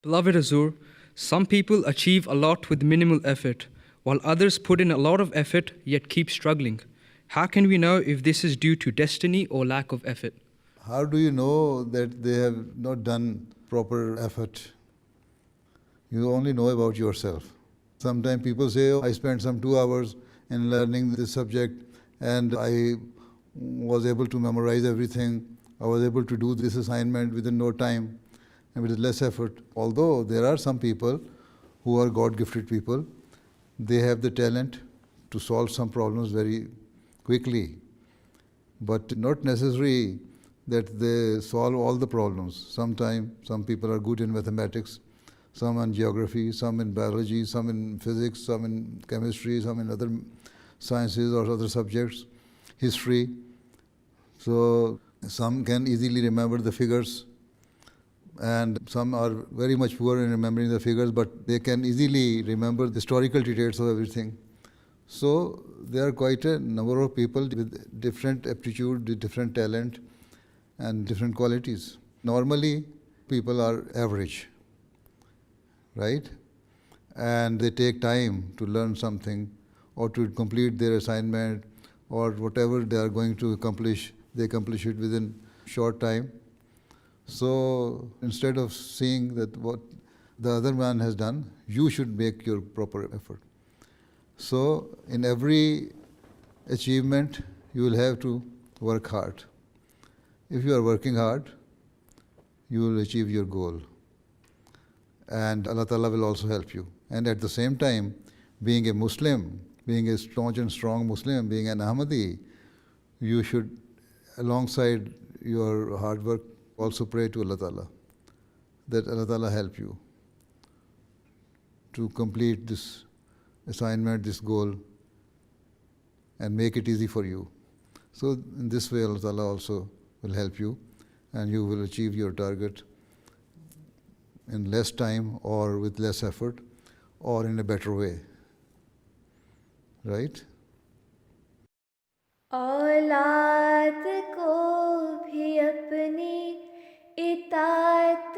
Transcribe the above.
Beloved Azur, some people achieve a lot with minimal effort, while others put in a lot of effort yet keep struggling. How can we know if this is due to destiny or lack of effort? How do you know that they have not done proper effort? You only know about yourself. Sometimes people say, oh, I spent some 2 hours in learning this subject and I was able to memorize everything. I was able to do this assignment within no time and with less effort. Although there are some people who are God-gifted people, they have the talent to solve some problems very quickly, but not necessary that they solve all the problems. Sometimes some people are good in mathematics, some in geography, some in biology, some in physics, some in chemistry, some in other sciences or other subjects, history. So some can easily remember the figures, and some are very much poor in remembering the figures, but they can easily remember the historical details of everything. So there are quite a number of people with different aptitude, with different talent and different qualities. Normally, people are average, right? And they take time to learn something or to complete their assignment or whatever they are going to accomplish, they accomplish it within short time. So instead of seeing that what the other man has done, you should make your proper effort. So in every achievement, you will have to work hard. If you are working hard, you will achieve your goal. And Allah Ta'ala will also help you. And at the same time, being a Muslim, being a staunch and strong Muslim, being an Ahmadi, you should, alongside your hard work, also pray to Allah Ta'ala, that Allah Ta'ala help you to complete this assignment, this goal, and make it easy for you. So in this way, Allah Ta'ala also will help you, and you will achieve your target in less time or with less effort or in a better way. Right? औलाद को भी अपनी इताअत